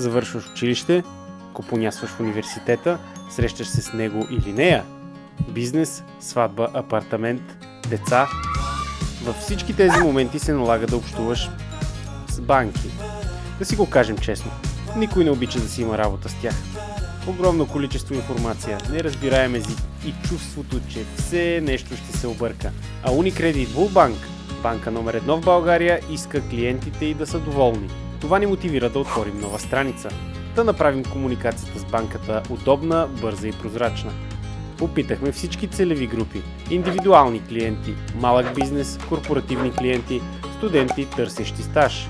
Завършваш училище, копонясваш в университета, срещаш се с него или нея. Бизнес, сватба, апартамент, деца. Във всички тези моменти се налага да общуваш с банки. Да си го кажем честно, никой не обича да си има работа с тях. Огромно количество информация, неразбираем език и чувството, че все нещо ще се обърка. А Unicredit Bull Bank, банка номер 1 в България, иска клиентите й да са доволни. Това ни мотивира да отворим нова страница, да направим комуникацията с банката удобна, бърза и прозрачна. Попитахме всички целеви групи – индивидуални клиенти, малък бизнес, корпоративни клиенти, студенти, търсещи стаж.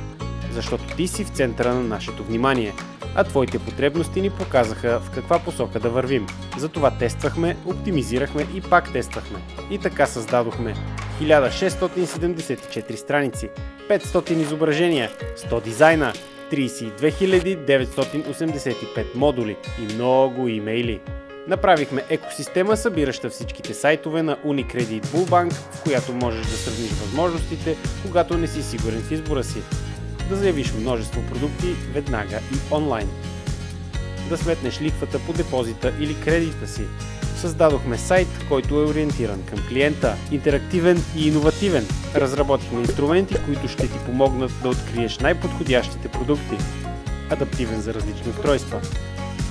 Защото ти си в центъра на нашето внимание, а твоите потребности ни показаха в каква посока да вървим. Затова тествахме, оптимизирахме и пак тествахме. И така създадохме 1674 страници, 500 изображения, 100 дизайна, 32 985 модули и много имейли. Направихме екосистема, събираща всичките сайтове на Unicredit Bull Bank, в която можеш да сравниш възможностите, когато не си сигурен в избора си. Да заявиш множество продукти веднага и онлайн. Да сметнеш лихвата по депозита или кредита си. Създадохме сайт, който е ориентиран към клиента, интерактивен и иновативен. Разработихме инструменти, които ще ти помогнат да откриеш най-подходящите продукти. Адаптивен за различни устройства.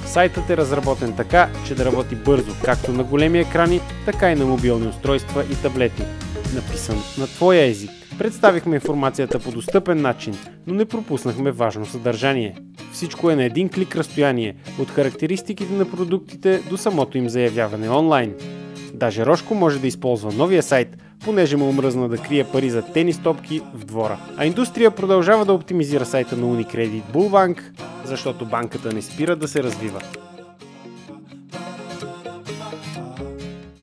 Сайтът е разработен така, че да работи бързо както на големи екрани, така и на мобилни устройства и таблети. Написан на твоя език. Представихме информацията по достъпен начин, но не пропуснахме важно съдържание. Всичко е на един клик разстояние, от характеристиките на продуктите до самото им заявяване онлайн. Даже Рошко може да използва новия сайт, понеже му омръзна да крие пари за тенис топки в двора. А индустрия продължава да оптимизира сайта на Unicredit Bull Bank, защото банката не спира да се развива.